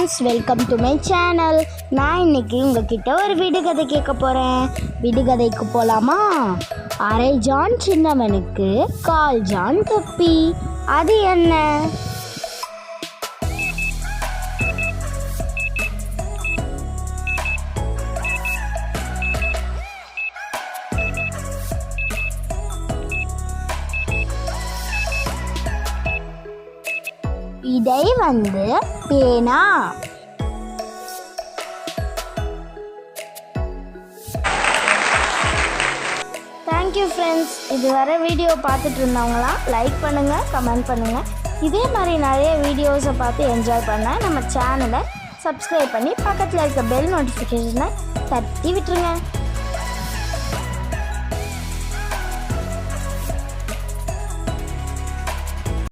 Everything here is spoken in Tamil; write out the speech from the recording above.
Friends, welcome to my channel. நான் இன்னைக்கு உங்ககிட்ட ஒரு விடுகதை கேட்க போகிறேன். விடுகதைக்கு போகலாமா? அரை ஜான் சின்னவனுக்கு கால் ஜான் தொப்பி, அது என்ன? விடை பேனா. Thank you friends. இதுவரை வீடியோ பார்த்துட்டு இருந்தவங்களாம் லைக் பண்ணுங்கள், கமெண்ட் பண்ணுங்கள். இதே மாதிரி நிறைய வீடியோஸை பார்த்து என்ஜாய் பண்ண நம்ம சேனலை சப்ஸ்கிரைப் பண்ணி பக்கத்தில் இருக்க பெல் நோட்டிஃபிகேஷனை தட்டி விட்டுருங்க.